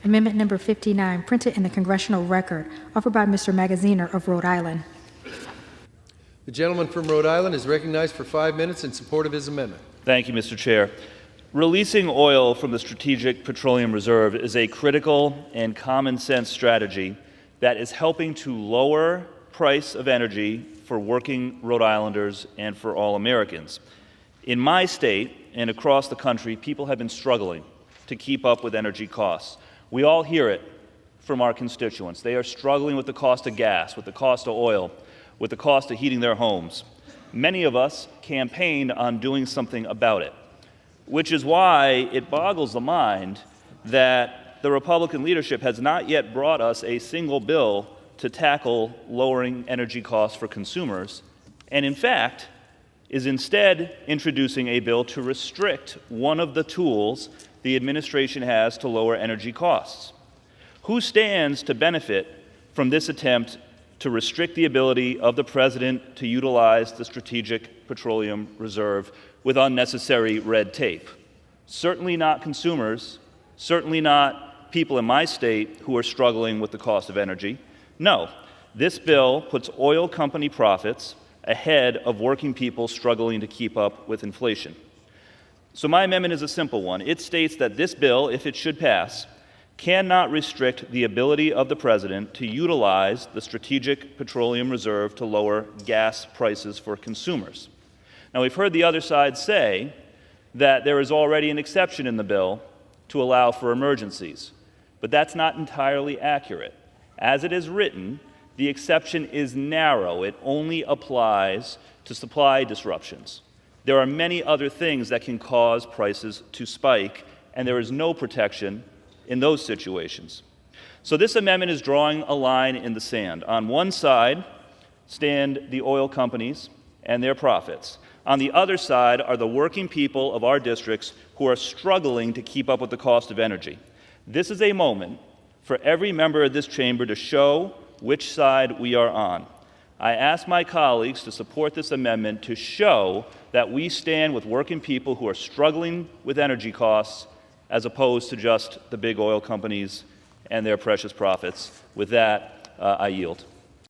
Amendment number 59, printed in the Congressional Record, offered by Mr. Magaziner of Rhode Island. The gentleman from Rhode Island is recognized for 5 minutes in support of his amendment. Thank you, Mr. Chair. Releasing oil from the Strategic Petroleum Reserve is a critical and common sense strategy that is helping to lower price of energy for working Rhode Islanders and for all Americans. In my state and across the country, people have been struggling to keep up with energy costs. We all hear it from our constituents. They are struggling with the cost of gas, with the cost of oil, with the cost of heating their homes. Many of us campaigned on doing something about it, which is why it boggles the mind that the Republican leadership has not yet brought us a single bill to tackle lowering energy costs for consumers, and in fact, is instead introducing a bill to restrict one of the tools the administration has to lower energy costs. Who stands to benefit from this attempt to restrict the ability of the President to utilize the Strategic Petroleum Reserve with unnecessary red tape? Certainly not consumers, certainly not people in my state who are struggling with the cost of energy. No, this bill puts oil company profits ahead of working people struggling to keep up with inflation. So my amendment is a simple one. It states that this bill, if it should pass, cannot restrict the ability of the President to utilize the Strategic Petroleum Reserve to lower gas prices for consumers. Now, we've heard the other side say that there is already an exception in the bill to allow for emergencies, but that's not entirely accurate. As it is written, the exception is narrow. It only applies to supply disruptions. There are many other things that can cause prices to spike, and there is no protection in those situations. So this amendment is drawing a line in the sand. On one side stand the oil companies and their profits. On the other side are the working people of our districts who are struggling to keep up with the cost of energy. This is a moment for every member of this chamber to show which side we are on. I ask my colleagues to support this amendment to show that we stand with working people who are struggling with energy costs as opposed to just the big oil companies and their precious profits. With that, I yield.